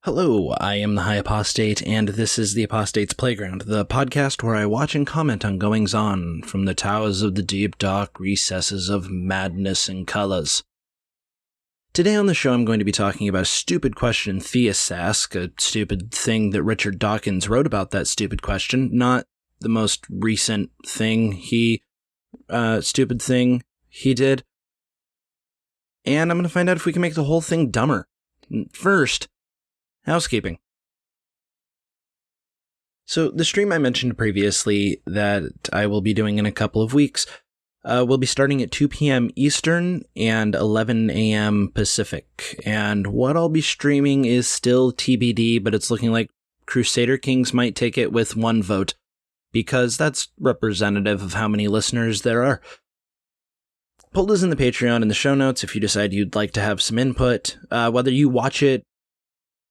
Hello, I am the High Apostate, and this is the Apostate's Playground, the podcast where I watch and comment on goings-on from the towers of the deep, dark recesses of madness and colors. Today on the show, I'm going to be talking about a stupid question theists ask, a stupid thing that Richard Dawkins wrote about that stupid question, not the most recent stupid thing he did. And I'm going to find out if we can make the whole thing dumber. First, housekeeping. So the stream I mentioned previously that I will be doing in a couple of weeks will be starting at 2 p.m. Eastern and 11 a.m. Pacific. And what I'll be streaming is still TBD, but it's looking like Crusader Kings might take it with one vote, because that's representative of how many listeners there are. Poll is in the Patreon in the show notes if you decide you'd like to have some input. Whether you watch it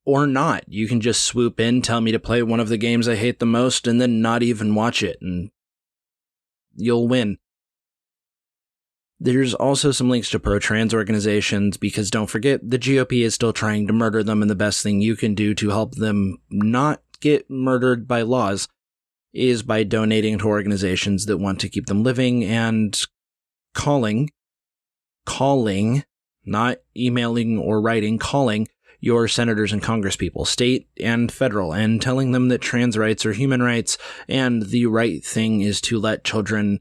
or not, you can just swoop in, tell me to play one of the games I hate the most, and then not even watch it, and you'll win. There's also some links to pro-trans organizations, because don't forget, the GOP is still trying to murder them, and the best thing you can do to help them not get murdered by laws is by donating to organizations that want to keep them living and calling, not emailing or writing, calling your senators and congresspeople, state and federal, and telling them that trans rights are human rights, and the right thing is to let children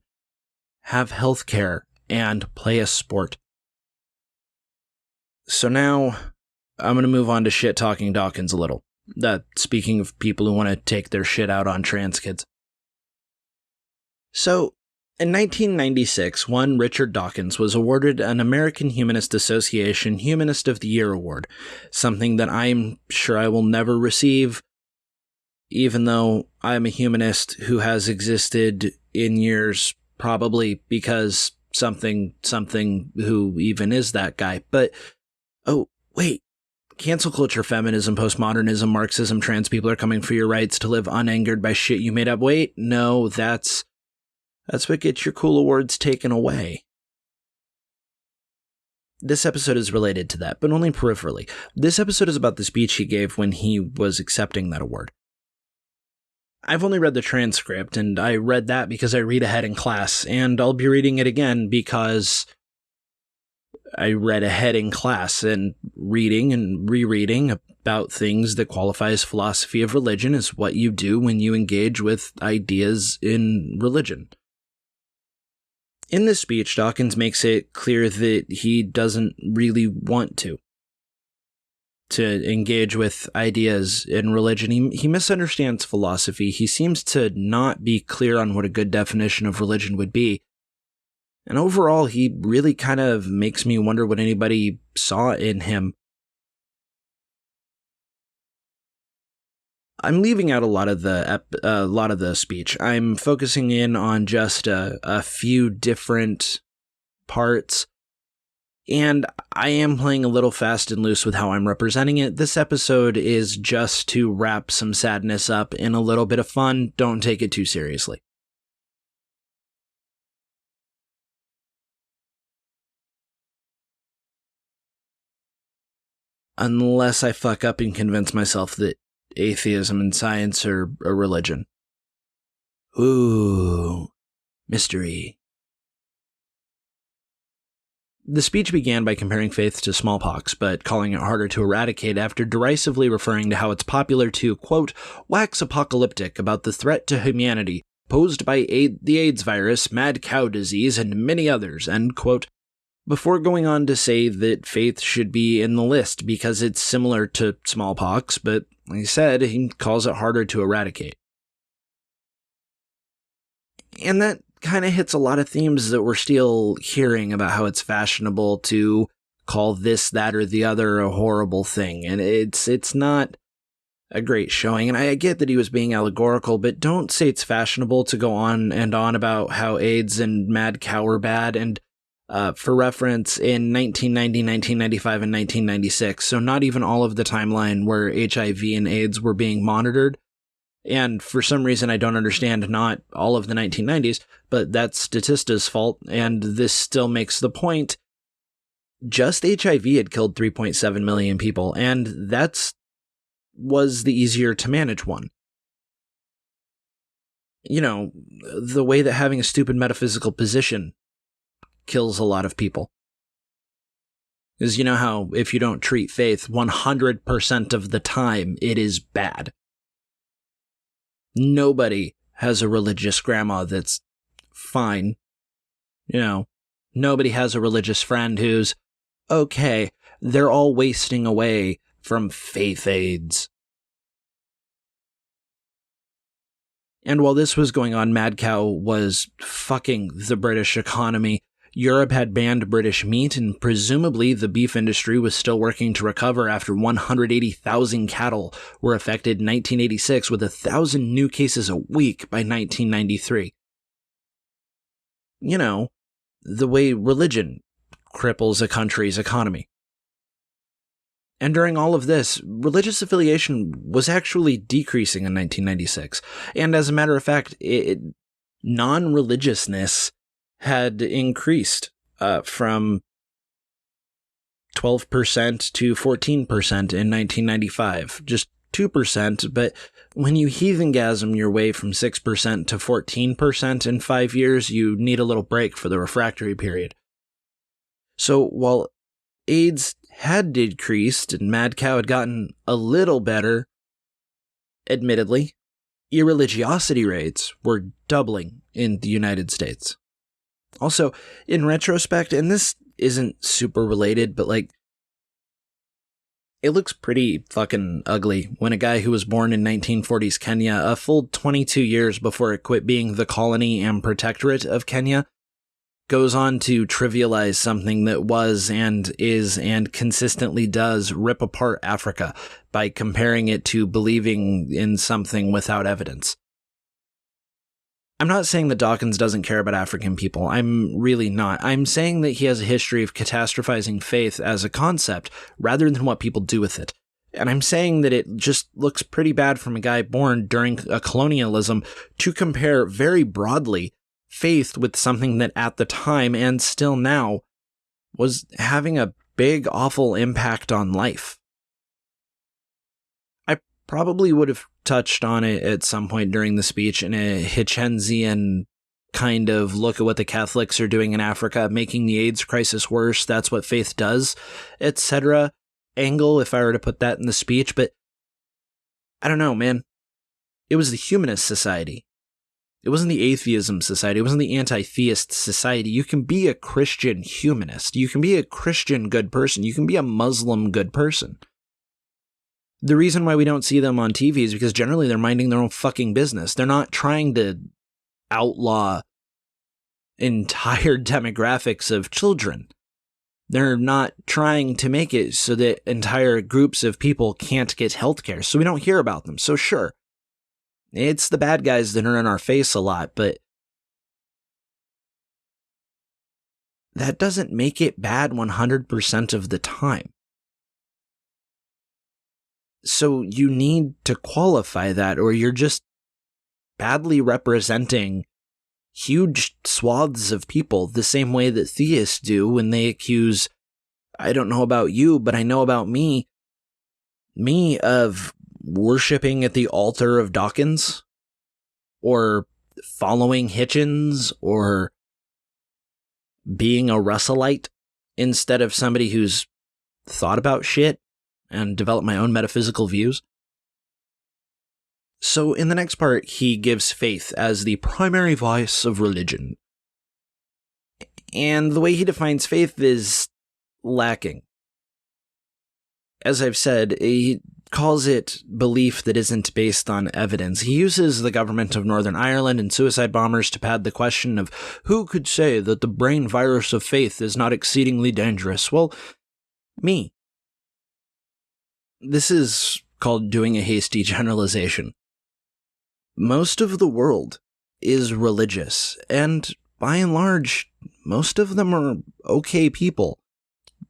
have health care and play a sport. So now, I'm going to move on to shit-talking Dawkins a little. Speaking of people who want to take their shit out on trans kids. So, in 1996, one Richard Dawkins was awarded an American Humanist Association Humanist of the Year award, something that I'm sure I will never receive, even though I'm a humanist who has existed in years, probably because something, who even is that guy. But, oh, wait, cancel culture, feminism, postmodernism, Marxism, trans people are coming for your rights to live unangered by shit you made up. Wait, no, that's what gets your cool awards taken away. This episode is related to that, but only peripherally. This episode is about the speech he gave when he was accepting that award. I've only read the transcript, and I read that because I read ahead in class, and I'll be reading it again because I read ahead in class, and reading and rereading about things that qualify as philosophy of religion is what you do when you engage with ideas in religion. In this speech, Dawkins makes it clear that he doesn't really want to engage with ideas in religion. He misunderstands philosophy. He seems to not be clear on what a good definition of religion would be. And overall, he really kind of makes me wonder what anybody saw in him. I'm leaving out a lot of the speech. I'm focusing in on just a few different parts, and I am playing a little fast and loose with how I'm representing it. This episode is just to wrap some sadness up in a little bit of fun. Don't take it too seriously. Unless I fuck up and convince myself that atheism and science are a religion. Ooh, mystery. The speech began by comparing faith to smallpox, but calling it harder to eradicate after derisively referring to how it's popular to, quote, wax apocalyptic about the threat to humanity posed by the AIDS virus, mad cow disease, and many others, end quote, before going on to say that faith should be in the list because it's similar to smallpox, but like I said, he calls it harder to eradicate. And that kind of hits a lot of themes that we're still hearing about how it's fashionable to call this, that, or the other a horrible thing. And it's not a great showing. And I get that he was being allegorical, but don't say it's fashionable to go on and on about how AIDS and mad cow are bad. And for reference, in 1990, 1995, and 1996, so not even all of the timeline where HIV and AIDS were being monitored. And for some reason, I don't understand not all of the 1990s, but that's Statista's fault, and this still makes the point. Just HIV had killed 3.7 million people, and that's was the easier to manage one. You know, the way that having a stupid metaphysical position kills a lot of people. Is, you know how if you don't treat faith 100% of the time, it is bad. Nobody has a religious grandma that's fine. You know, nobody has a religious friend who's okay. They're all wasting away from faith aids. And while this was going on, Mad Cow was fucking the British economy. Europe had banned British meat, and presumably the beef industry was still working to recover after 180,000 cattle were affected in 1986, with 1,000 new cases a week by 1993. You know, the way religion cripples a country's economy. And during all of this, religious affiliation was actually decreasing in 1996. And as a matter of fact, non-religiousness had increased from 12% to 14% in 1995. Just 2%, but when you heathengasm your way from 6% to 14% in 5 years, you need a little break for the refractory period. So while AIDS had decreased and Mad Cow had gotten a little better, admittedly, irreligiosity rates were doubling in the United States. Also, in retrospect, and this isn't super related, but like, it looks pretty fucking ugly when a guy who was born in 1940s Kenya, a full 22 years before it quit being the colony and protectorate of Kenya, goes on to trivialize something that was and is and consistently does rip apart Africa by comparing it to believing in something without evidence. I'm not saying that Dawkins doesn't care about African people. I'm really not. I'm saying that he has a history of catastrophizing faith as a concept rather than what people do with it. And I'm saying that it just looks pretty bad from a guy born during a colonialism to compare very broadly faith with something that at the time and still now was having a big, awful impact on life. I probably would have touched on it at some point during the speech in a Hitchensian kind of look at what the Catholics are doing in Africa, making the AIDS crisis worse, that's what faith does, etc. angle, if I were to put that in the speech, but I don't know, man. It was the humanist society. It wasn't the atheism society. It wasn't the anti-theist society. You can be a Christian humanist. You can be a Christian good person. You can be a Muslim good person. The reason why we don't see them on TV is because generally they're minding their own fucking business. They're not trying to outlaw entire demographics of children. They're not trying to make it so that entire groups of people can't get healthcare, so we don't hear about them. So sure, it's the bad guys that are in our face a lot, but that doesn't make it bad 100% of the time. So you need to qualify that, or you're just badly representing huge swaths of people the same way that theists do when they accuse, I don't know about you, but I know about me of worshipping at the altar of Dawkins, or following Hitchens, or being a Russellite instead of somebody who's thought about shit and developed my own metaphysical views. So in the next part, he gives faith as the primary vice of religion. And the way he defines faith is lacking. As I've said, he calls it belief that isn't based on evidence. He uses the government of Northern Ireland and suicide bombers to pad the question of who could say that the brain virus of faith is not exceedingly dangerous. Well, me. This is called doing a hasty generalization. Most of the world is religious, and by and large, most of them are okay people.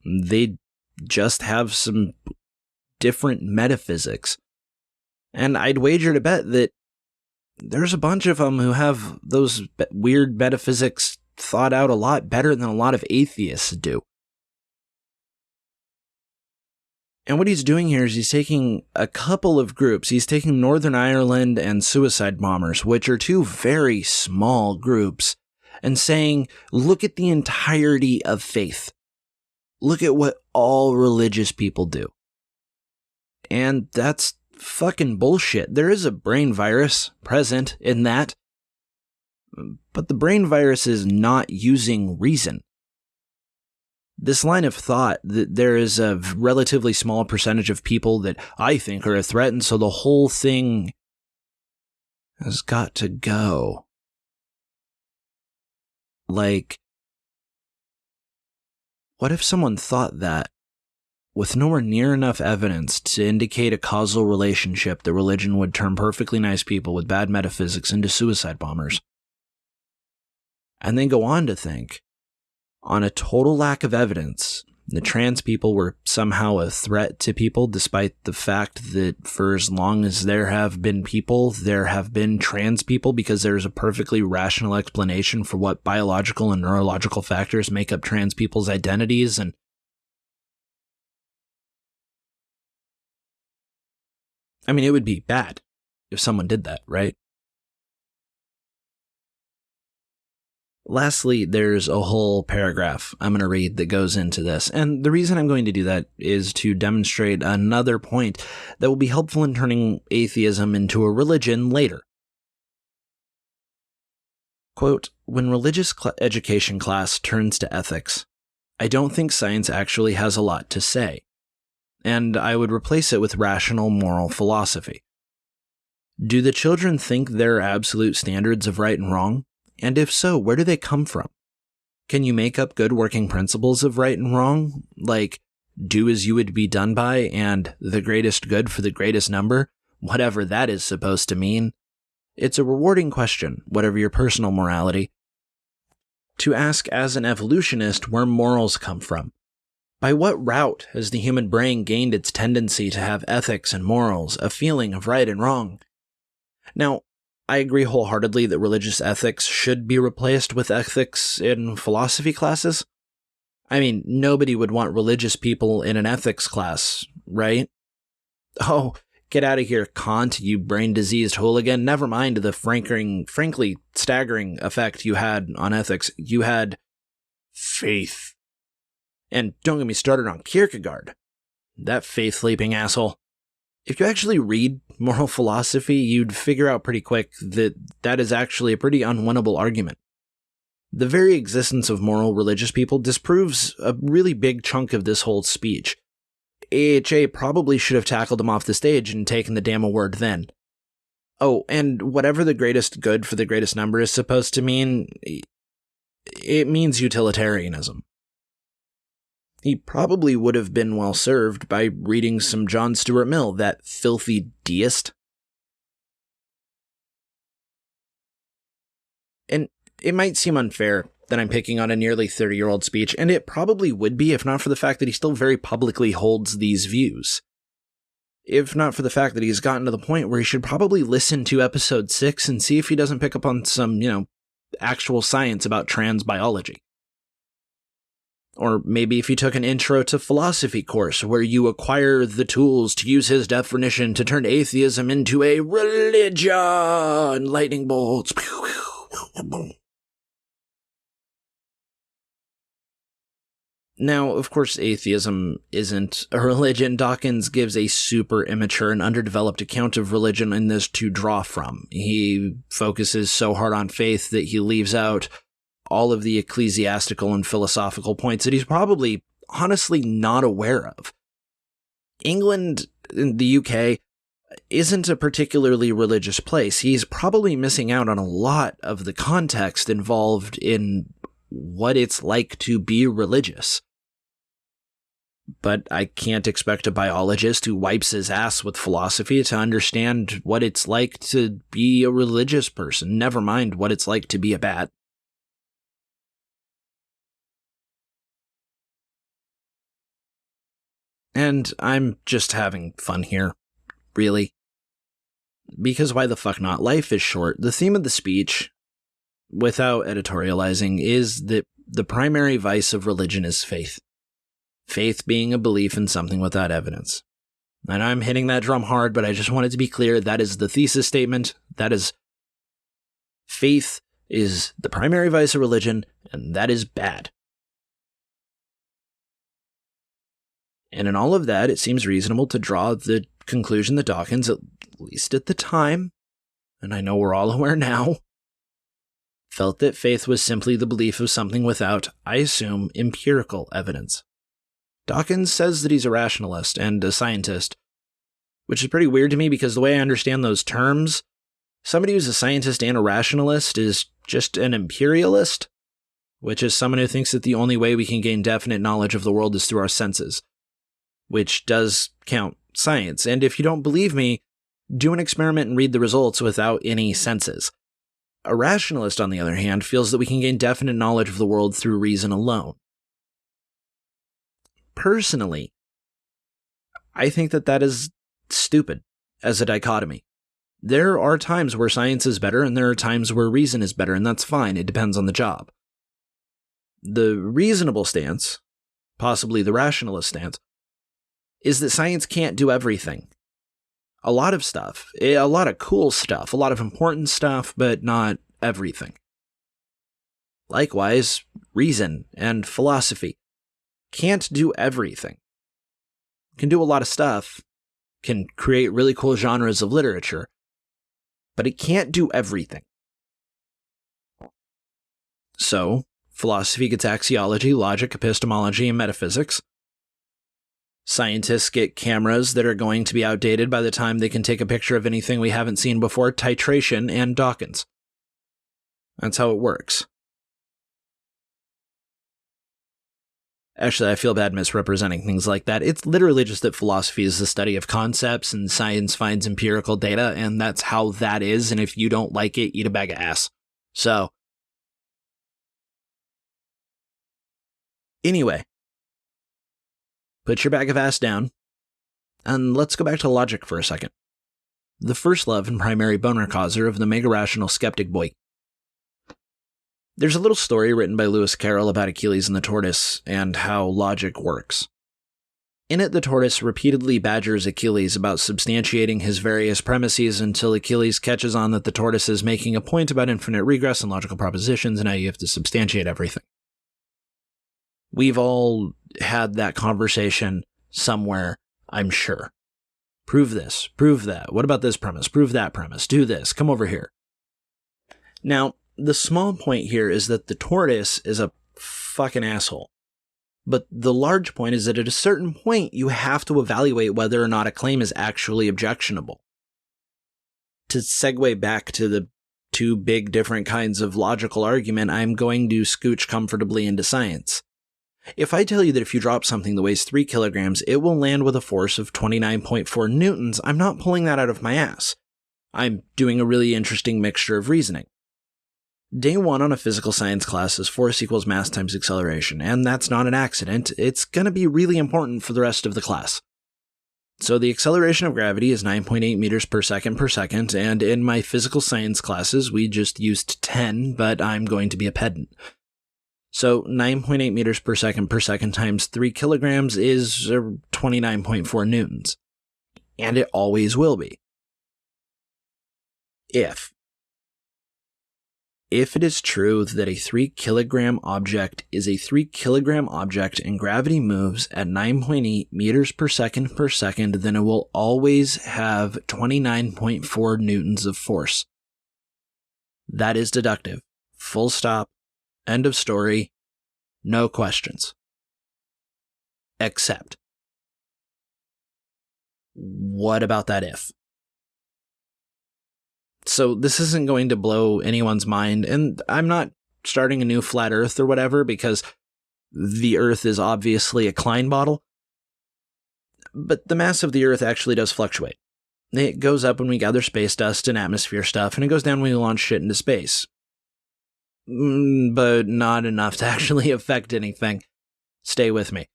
They just have some different metaphysics. And I'd wager to bet that there's a bunch of them who have those weird metaphysics thought out a lot better than a lot of atheists do. And what he's doing here is he's taking a couple of groups. He's taking Northern Ireland and suicide bombers, which are two very small groups, and saying, look at the entirety of faith. Look at what all religious people do. And that's fucking bullshit. There is a brain virus present in that, but the brain virus is not using reason. This line of thought that there is a relatively small percentage of people that I think are a threat, and so the whole thing has got to go. Like, what if someone thought that, with nowhere near enough evidence to indicate a causal relationship, that religion would turn perfectly nice people with bad metaphysics into suicide bombers? And then go on to think, on a total lack of evidence, that trans people were somehow a threat to people, despite the fact that for as long as there have been people, there have been trans people, because there's a perfectly rational explanation for what biological and neurological factors make up trans people's identities. And I mean, it would be bad if someone did that, right? Lastly, there's a whole paragraph I'm going to read that goes into this, and the reason I'm going to do that is to demonstrate another point that will be helpful in turning atheism into a religion later. Quote, when religious education class turns to ethics, I don't think science actually has a lot to say, and I would replace it with rational moral philosophy. Do the children think there are absolute standards of right and wrong? And if so, where do they come from? Can you make up good working principles of right and wrong, like do as you would be done by and the greatest good for the greatest number, whatever that is supposed to mean? It's a rewarding question, whatever your personal morality, to ask as an evolutionist where morals come from. By what route has the human brain gained its tendency to have ethics and morals, a feeling of right and wrong? Now, I agree wholeheartedly that religious ethics should be replaced with ethics in philosophy classes. I mean, nobody would want religious people in an ethics class, right? Oh, get out of here, Kant, you brain-diseased hooligan. Never mind the frankly staggering effect you had on ethics. You had faith. And don't get me started on Kierkegaard. That faith-leaping asshole. If you actually read moral philosophy, you'd figure out pretty quick that that is actually a pretty unwinnable argument. The very existence of moral religious people disproves a really big chunk of this whole speech. AHA probably should have tackled him off the stage and taken the damn award then. Oh, and whatever the greatest good for the greatest number is supposed to mean, it means utilitarianism. He probably would have been well served by reading some John Stuart Mill, that filthy deist. And it might seem unfair that I'm picking on a nearly 30-year-old speech, and it probably would be if not for the fact that he still very publicly holds these views. If not for the fact that he's gotten to the point where he should probably listen to episode 6 and see if he doesn't pick up on some, actual science about trans biology. Or maybe if you took an intro to philosophy course where you acquire the tools to use his definition to turn atheism into a religion. Lightning bolts. Now, of course, atheism isn't a religion. Dawkins gives a super immature and underdeveloped account of religion in this to draw from. He focuses so hard on faith that he leaves out all of the ecclesiastical and philosophical points that he's probably honestly not aware of. England, the UK, isn't a particularly religious place. He's probably missing out on a lot of the context involved in what it's like to be religious. But I can't expect a biologist who wipes his ass with philosophy to understand what it's like to be a religious person, never mind what it's like to be a bat. And I'm just having fun here, really. Because why the fuck not? Life is short. The theme of the speech, without editorializing, is that the primary vice of religion is faith. Faith being a belief in something without evidence. And I'm hitting that drum hard, but I just wanted to be clear, that is the thesis statement. That is, faith is the primary vice of religion, and that is bad. And in all of that, it seems reasonable to draw the conclusion that Dawkins, at least at the time, and I know we're all aware now, felt that faith was simply the belief of something without, I assume, empirical evidence. Dawkins says that he's a rationalist and a scientist, which is pretty weird to me because the way I understand those terms, somebody who's a scientist and a rationalist is just an imperialist, which is someone who thinks that the only way we can gain definite knowledge of the world is through our senses, which does count science. And if you don't believe me, do an experiment and read the results without any senses. A rationalist, on the other hand, feels that we can gain definite knowledge of the world through reason alone. Personally, I think that that is stupid as a dichotomy. There are times where science is better and there are times where reason is better, and that's fine. It depends on the job. The reasonable stance, possibly the rationalist stance, is that science can't do everything. A lot of stuff, a lot of cool stuff, a lot of important stuff, but not everything. Likewise, reason and philosophy can't do everything. Can do a lot of stuff, can create really cool genres of literature, but it can't do everything. So, philosophy gets axiology, logic, epistemology, and metaphysics. Scientists get cameras that are going to be outdated by the time they can take a picture of anything we haven't seen before, titration, and Dawkins. That's how it works. Actually, I feel bad misrepresenting things like that. It's literally just that philosophy is the study of concepts and science finds empirical data, and that's how that is, and if you don't like it, eat a bag of ass. So, anyway, put your bag of ass down, and let's go back to logic for a second. The first love and primary boner causer of the mega-rational skeptic boy. There's a little story written by Lewis Carroll about Achilles and the tortoise and how logic works. In it, the tortoise repeatedly badgers Achilles about substantiating his various premises until Achilles catches on that the tortoise is making a point about infinite regress and logical propositions, and now you have to substantiate everything. We've all had that conversation somewhere, I'm sure. Prove this, prove that. What about this premise? Prove that premise. Do this. Come over here. Now, the small point here is that the tortoise is a fucking asshole. But the large point is that at a certain point, you have to evaluate whether or not a claim is actually objectionable. To segue back to the two big different kinds of logical argument, I'm going to scooch comfortably into science. If I tell you that if you drop something that weighs 3 kilograms, it will land with a force of 29.4 newtons, I'm not pulling that out of my ass. I'm doing a really interesting mixture of reasoning. Day 1 on a physical science class is force equals mass times acceleration, and that's not an accident. It's going to be really important for the rest of the class. So the acceleration of gravity is 9.8 meters per second, and in my physical science classes, we just used 10, but I'm going to be a pedant. So 9.8 meters per second times 3 kilograms is 29.4 newtons. And it always will be. If it is true that a 3 kilogram object is a 3 kilogram object and gravity moves at 9.8 meters per second, then it will always have 29.4 newtons of force. That is deductive. Full stop. End of story. No questions. Except, what about that if? So this isn't going to blow anyone's mind, and I'm not starting a new flat Earth or whatever, because the Earth is obviously a Klein bottle. But the mass of the Earth actually does fluctuate. It goes up when we gather space dust and atmosphere stuff, and it goes down when we launch shit into space. But not enough to actually affect anything. Stay with me.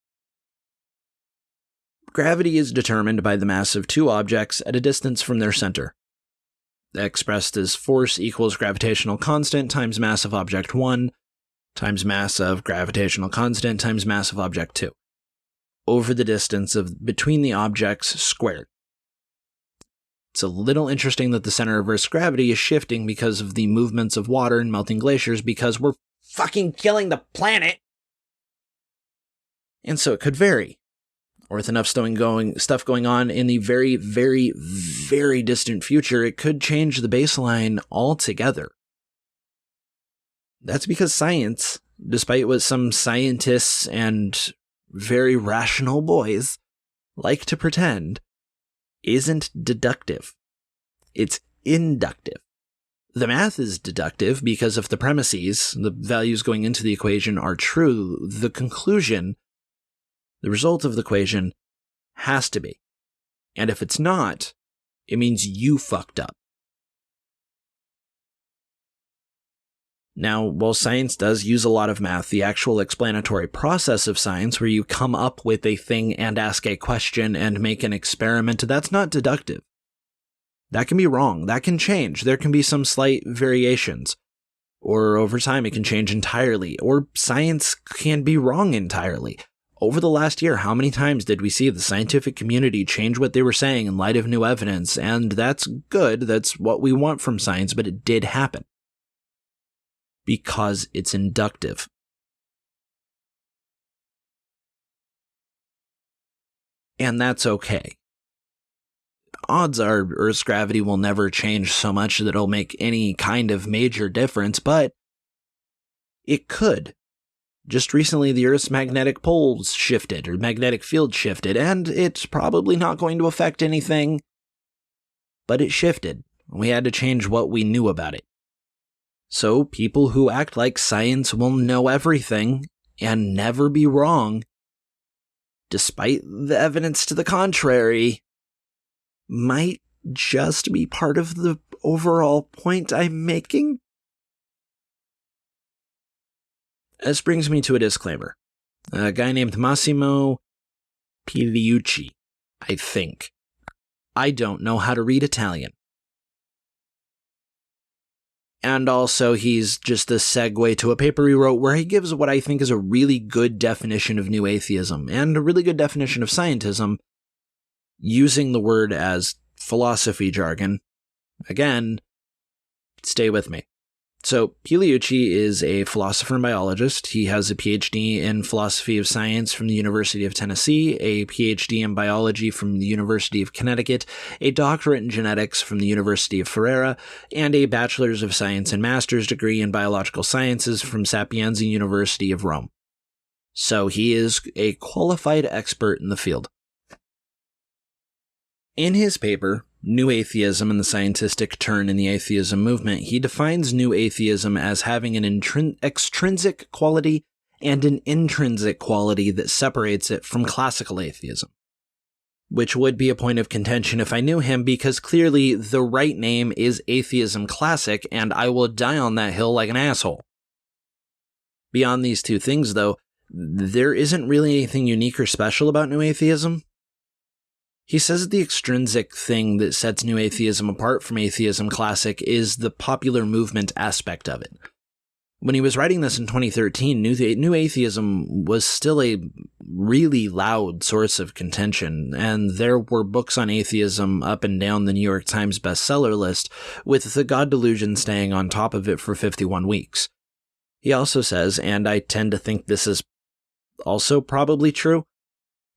Gravity is determined by the mass of two objects at a distance from their center. Expressed as force equals gravitational constant times mass of object 1 times mass of gravitational constant times mass of object 2. over the distance of between the objects squared. It's a little interesting that the center of Earth's gravity is shifting because of the movements of water and melting glaciers because we're fucking killing the planet. And so it could vary. Or with enough stuff going on in the very, very, very distant future, it could change the baseline altogether. That's because science, despite what some scientists and very rational boys like to pretend, isn't deductive. It's inductive. The math is deductive because if the premises, the values going into the equation, are true, the conclusion, the result of the equation, has to be. And if it's not, it means you fucked up. Now, while science does use a lot of math, the actual explanatory process of science, where you come up with a thing and ask a question and make an experiment, that's not deductive. That can be wrong. That can change. There can be some slight variations. Or over time, it can change entirely. Or science can be wrong entirely. Over the last year, how many times did we see the scientific community change what they were saying in light of new evidence? And that's good. That's what we want from science, but it did happen. Because it's inductive. And that's okay. Odds are Earth's gravity will never change so much that it'll make any kind of major difference, but it could. Just recently, the Earth's magnetic poles shifted, or magnetic field shifted, and it's probably not going to affect anything, but it shifted. We had to change what we knew about it. So people who act like science will know everything and never be wrong, despite the evidence to the contrary, might just be part of the overall point I'm making. This brings me to a disclaimer. A guy named Massimo Pigliucci, I think. I don't know how to read Italian. And also, he's just a segue to a paper he wrote where he gives what I think is a really good definition of new atheism and a really good definition of scientism, using the word as philosophy jargon. Again, stay with me. So, Pigliucci is a philosopher and biologist. He has a PhD in philosophy of science from the University of Tennessee, a PhD in biology from the University of Connecticut, a doctorate in genetics from the University of Ferrara, and a bachelor's of science and master's degree in biological sciences from Sapienza University of Rome. So, he is a qualified expert in the field. In his paper, New Atheism and the Scientific Turn in the Atheism Movement, he defines New Atheism as having an extrinsic quality and an intrinsic quality that separates it from classical atheism. Which would be a point of contention if I knew him, because clearly the right name is Atheism Classic, and I will die on that hill like an asshole. Beyond these two things, though, there isn't really anything unique or special about New Atheism. He says the extrinsic thing that sets New Atheism apart from Atheism Classic is the popular movement aspect of it. When he was writing this in 2013, New Atheism was still a really loud source of contention, and there were books on atheism up and down the New York Times bestseller list, with The God Delusion staying on top of it for 51 weeks. He also says, and I tend to think this is also probably true,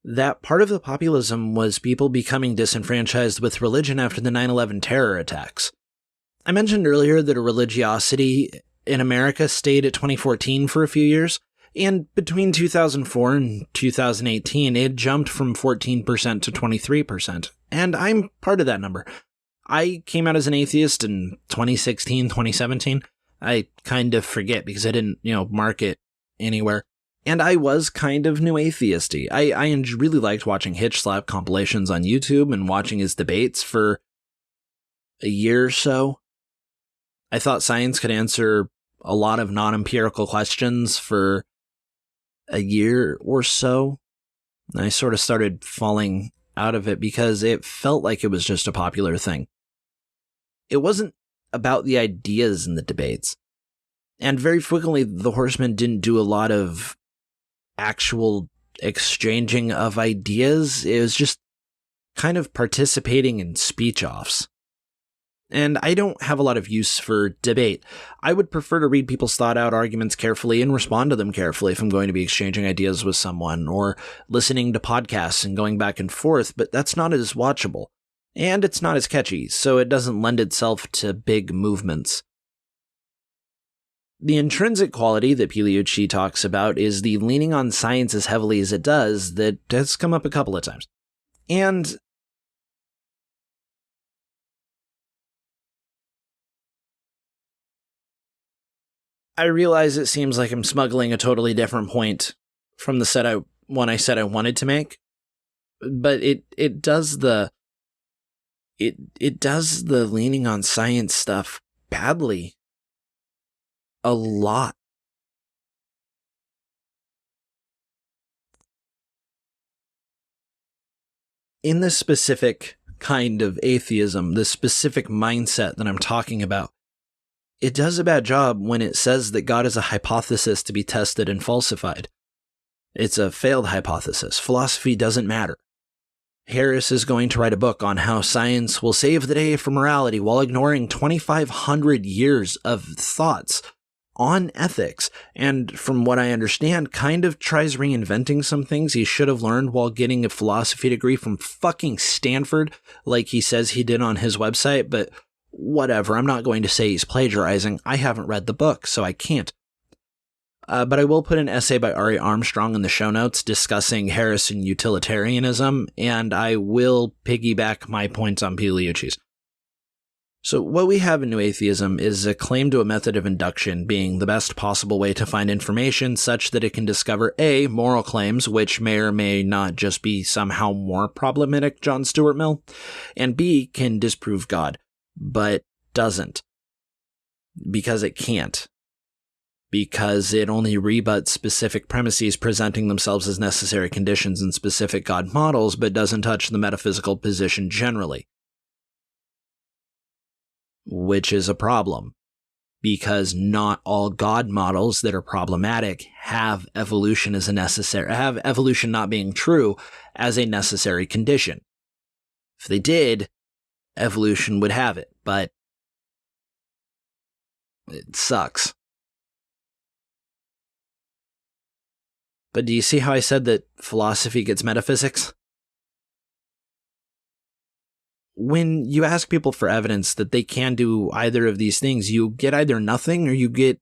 that part of the populism was people becoming disenfranchised with religion after the 9/11 terror attacks. I mentioned earlier that a religiosity in America stayed at 2014 for a few years, and between 2004 and 2018, it jumped from 14% to 23%, and I'm part of that number. I came out as an atheist in 2016, 2017. I kind of forget because I didn't, mark it anywhere. And I was kind of new atheisty. I really liked watching Hitch Slap compilations on YouTube and watching his debates for a year or so. I thought science could answer a lot of non-empirical questions for a year or so. And I sort of started falling out of it because it felt like it was just a popular thing. It wasn't about the ideas in the debates. And very frequently, the Horsemen didn't do a lot of actual exchanging of ideas. It was just kind of participating in speech-offs. And I don't have a lot of use for debate. I would prefer to read people's thought-out arguments carefully and respond to them carefully if I'm going to be exchanging ideas with someone, or listening to podcasts and going back and forth, but that's not as watchable. And it's not as catchy, so it doesn't lend itself to big movements. The intrinsic quality that Pigliucci talks about is the leaning on science as heavily as it does that has come up a couple of times. And I realize it seems like I'm smuggling a totally different point from the one I said I wanted to make, but it does the leaning on science stuff badly. A lot. In this specific kind of atheism, this specific mindset that I'm talking about, it does a bad job when it says that God is a hypothesis to be tested and falsified. It's a failed hypothesis. Philosophy doesn't matter. Harris is going to write a book on how science will save the day for morality while ignoring 2,500 years of thoughts on ethics, and from what I understand, kind of tries reinventing some things he should have learned while getting a philosophy degree from fucking Stanford, like he says he did on his website, but whatever, I'm not going to say he's plagiarizing. I haven't read the book, so I can't. But I will put an essay by Ari Armstrong in the show notes discussing Harris and utilitarianism, and I will piggyback my points on Pigliucci's. So what we have in New Atheism is a claim to a method of induction being the best possible way to find information such that it can discover A, moral claims, which may or may not just be somehow more problematic, John Stuart Mill, and B, can disprove God, but doesn't. Because it can't. Because it only rebuts specific premises presenting themselves as necessary conditions in specific God models, but doesn't touch the metaphysical position generally. Which is a problem, because not all God models that are problematic have evolution not being true as a necessary condition. If they did, evolution would have it, but it sucks. But do you see how I said that philosophy gets metaphysics? When you ask people for evidence that they can do either of these things, you get either nothing or you get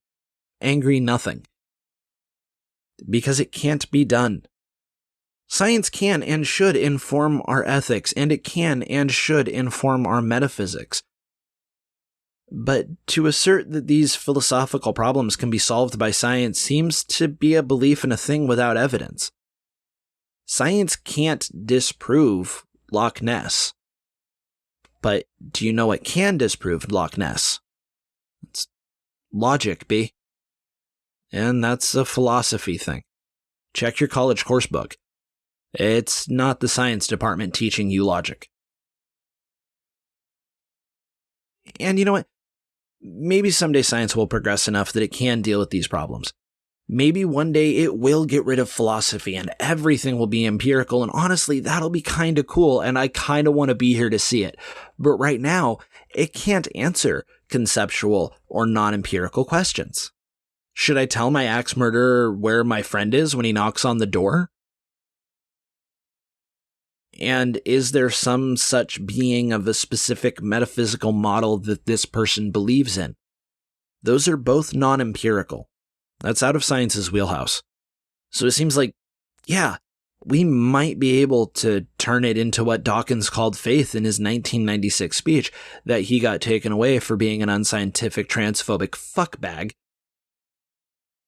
angry nothing. Because it can't be done. Science can and should inform our ethics, and it can and should inform our metaphysics. But to assert that these philosophical problems can be solved by science seems to be a belief in a thing without evidence. Science can't disprove Loch Ness. But do you know what can disprove Loch Ness? It's logic, B. And that's a philosophy thing. Check your college course book. It's not the science department teaching you logic. And you know what? Maybe someday science will progress enough that it can deal with these problems. Maybe one day it will get rid of philosophy and everything will be empirical, and honestly, that'll be kinda cool, and I kinda want to be here to see it. But right now, it can't answer conceptual or non-empirical questions. Should I tell my axe murderer where my friend is when he knocks on the door? And is there some such being of a specific metaphysical model that this person believes in? Those are both non-empirical. That's out of science's wheelhouse. So it seems like, yeah, we might be able to turn it into what Dawkins called faith in his 1996 speech that he got taken away for being an unscientific transphobic fuckbag.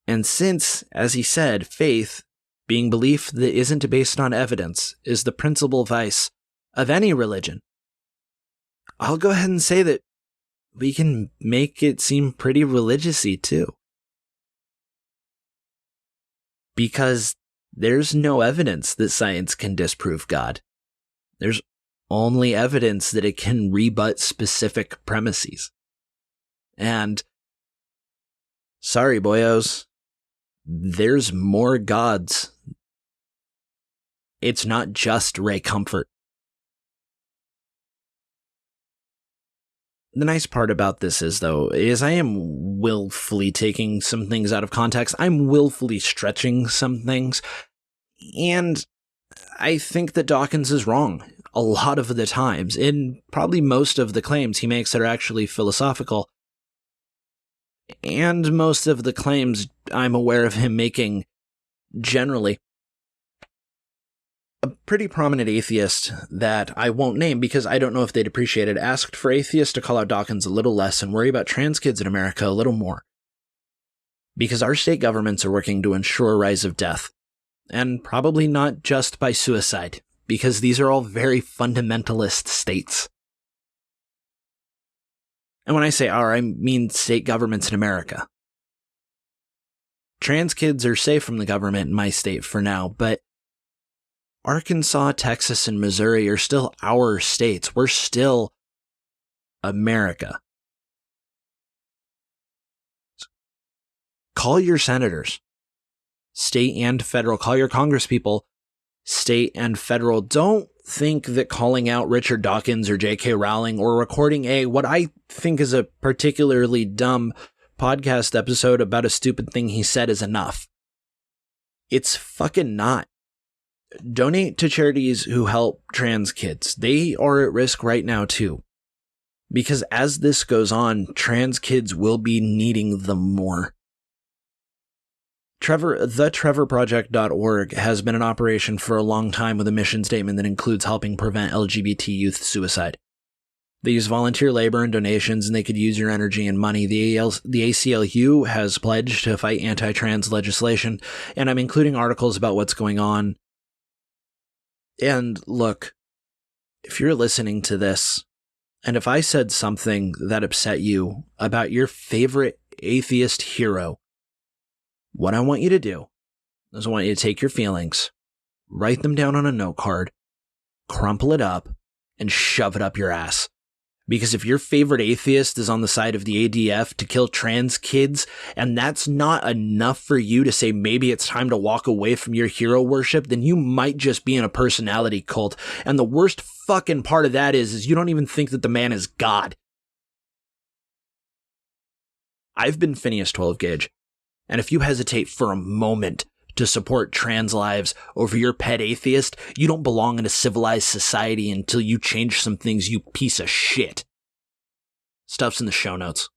And since, as he said, faith, being belief that isn't based on evidence, is the principal vice of any religion, I'll go ahead and say that we can make it seem pretty religious-y too. Because there's no evidence that science can disprove God. There's only evidence that it can rebut specific premises. And, sorry boyos, there's more gods It's not just Ray Comfort. The nice part about this is, though, is I am willfully taking some things out of context. I'm willfully stretching some things. And I think that Dawkins is wrong a lot of the times. In probably most of the claims he makes that are actually philosophical. And most of the claims I'm aware of him making generally. A pretty prominent atheist that I won't name because I don't know if they'd appreciate it asked for atheists to call out Dawkins a little less and worry about trans kids in America a little more. Because our state governments are working to ensure a rise of death. And probably not just by suicide, because these are all very fundamentalist states. And when I say our, I mean state governments in America. Trans kids are safe from the government in my state for now, but Arkansas, Texas, and Missouri are still our states. We're still America. Call your senators, state and federal. Call your congresspeople, state and federal. Don't think that calling out Richard Dawkins or J.K. Rowling or recording what I think is a particularly dumb podcast episode about a stupid thing he said is enough. It's fucking not. Donate to charities who help trans kids. They are at risk right now too. Because as this goes on, trans kids will be needing them more. TheTrevorProject.org has been in operation for a long time with a mission statement that includes helping prevent LGBT youth suicide. They use volunteer labor and donations, and they could use your energy and money. The ACLU has pledged to fight anti-trans legislation, and I'm including articles about what's going on. And look, if you're listening to this, and if I said something that upset you about your favorite atheist hero, what I want you to do is I want you to take your feelings, write them down on a note card, crumple it up, and shove it up your ass. Because if your favorite atheist is on the side of the ADF to kill trans kids, and that's not enough for you to say maybe it's time to walk away from your hero worship, then you might just be in a personality cult. And the worst fucking part of that is you don't even think that the man is God. I've been Phineas 12 Gauge. And if you hesitate for a moment to support trans lives over your pet atheist, you don't belong in a civilized society until you change some things, you piece of shit. Stuff's in the show notes.